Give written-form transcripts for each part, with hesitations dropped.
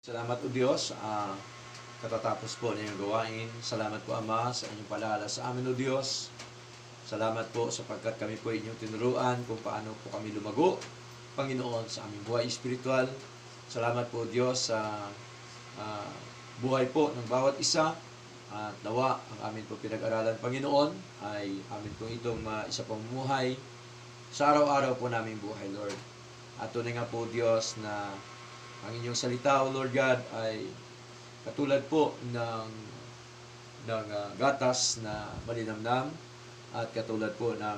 Salamat o Diyos, katatapos po na inyong gawain. Salamat po Ama sa inyong paalala sa amin o Diyos. Salamat po sapagkat kami po inyong tinuruan kung paano po kami lumago, Panginoon, sa aming buhay espiritual. Salamat po Diyos sa buhay po ng bawat isa. At nawa ang amin po pinag-aralan, Panginoon, ay amin po itong isa pong muhay sa araw-araw po naming buhay, Lord. At tunay nga po Diyos na ang inyong salita, O Lord God, ay katulad po ng gatas na malinamnam at katulad po ng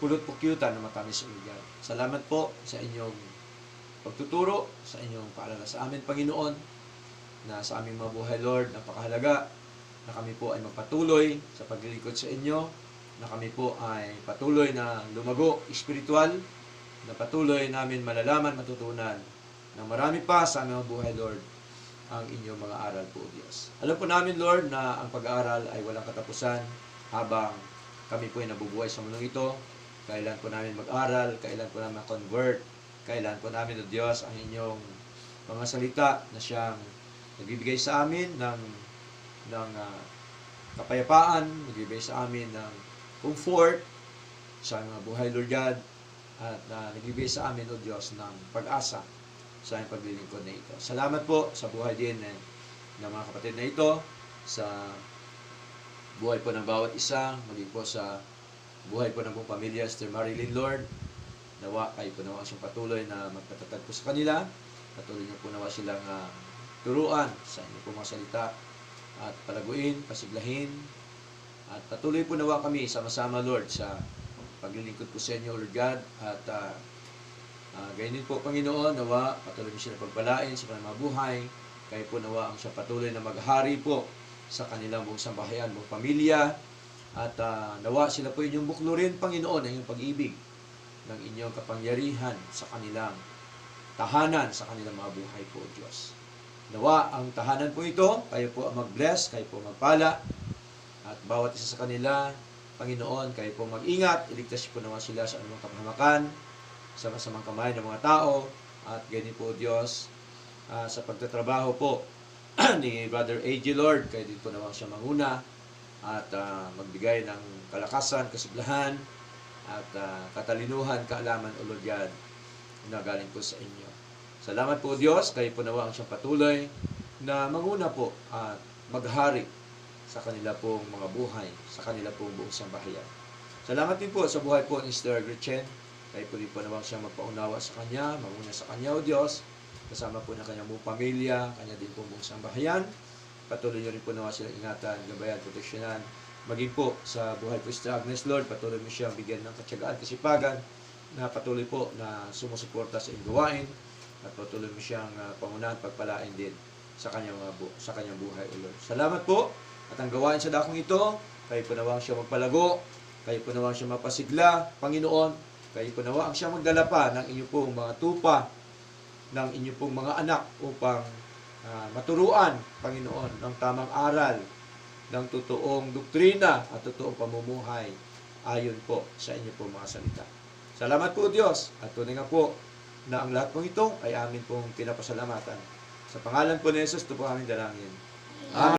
pulot-pukyutan na matamis, O Lord God. Salamat po sa inyong pagtuturo, sa inyong paalala sa amin, Panginoon, na sa aming mabuhay, Lord, napakahalaga na kami po ay magpatuloy sa paglilingkod sa inyo, na kami po ay patuloy na lumago espiritual, na patuloy namin malalaman, matutunan na marami pa sa aming buhay, Lord, ang inyong mga aral po, Diyos. Alam po namin, Lord, na ang pag-aaral ay walang katapusan habang kami po ay nabubuhay sa mundong ito. Kailan po namin mag-aral, kailan po namin convert, kailan po namin, O Diyos, ang inyong mga salita na siyang nagbibigay sa amin ng kapayapaan, nagbibigay sa amin ng comfort sa mga buhay, Lord God, at nagbibigay sa amin, O Diyos, ng pag-asa sa aming paglilingkod na ito. Salamat po sa buhay din ng mga kapatid na ito, sa buhay po ng bawat isa, maging po sa buhay po ng buong pamilya, Sister Marilyn, Lord. Nawa kayo po nawa siyang patuloy na magpatatag po sa kanila. Patuloy niyo po nawa silang turuan sa inyo po mga salita at palaguin, pasiglahin. At patuloy po nawa kami sama-sama, Lord, sa paglilingkod po sa inyo, Lord God, at gayon din po, Panginoon, nawa patuloy mo sila pagpalain sa kanilang mga buhay. Kayo po nawa ang siya patuloy na maghari po sa kanilang buong sambahayan, buong pamilya, at nawa sila po inyong buklurin, Panginoon, ang inyong pag-ibig ng inyong kapangyarihan sa kanilang tahanan, sa kanilang mga buhay po, Diyos. Nawa ang tahanan po ito, kayo po ang mag-bless, kayo po magpala, at bawat isa sa kanila, Panginoon, kayo po mag-ingat, iligtas po naman sila sa anumang kapahamakan, sa masamang kamay ng mga tao, at ganyan po, Diyos, sa pagtatrabaho po ni Brother A.G. Lord, kayo din po naman siya manguna, at magbigay ng kalakasan, kasiglahan, at katalinuhan, kaalaman, O Lord God, na galing po sa inyo. Salamat po, Diyos, kayo po naman ang siyang patuloy na manguna po at maghari sa kanila pong mga buhay, sa kanila pong buong sambahayan. Salamat din po sa buhay po ni Sister Gretchen. Kayo po din po naman siya magpaunawa sa kanya, manguna sa kanya, O Diyos, kasama po na kanyang buong pamilya, kanya din pong buong sambahayan. Patuloy niyo rin po naman silang ingatan, gabayan, proteksyonan. Maging po sa buhay po Sister Agnes, Lord, patuloy mo siyang bigyan ng katsagaan, kasipagan, na patuloy po na sumusuporta sa inyong gawain, at patuloy mo siyang pangunahan, pagpalain din sa kanyang buhay, O Lord. Salamat po. At ang gawain sa dakong ito, kayo po nawang siya magpalago, kayo po nawang siya mapasigla, Panginoon, kayo po nawang siya magdala pa ng inyong pong mga tupa, ng inyong pong mga anak upang maturuan, Panginoon, ng tamang aral, ng totoong doktrina at totoong pamumuhay ayon po sa inyong pong mga salita. Salamat po, Diyos, at tunay nga po na ang lahat pong ito ay amin pong pinapasalamatan. Sa pangalan po ni Jesus, ito po aming dalangin. Amen.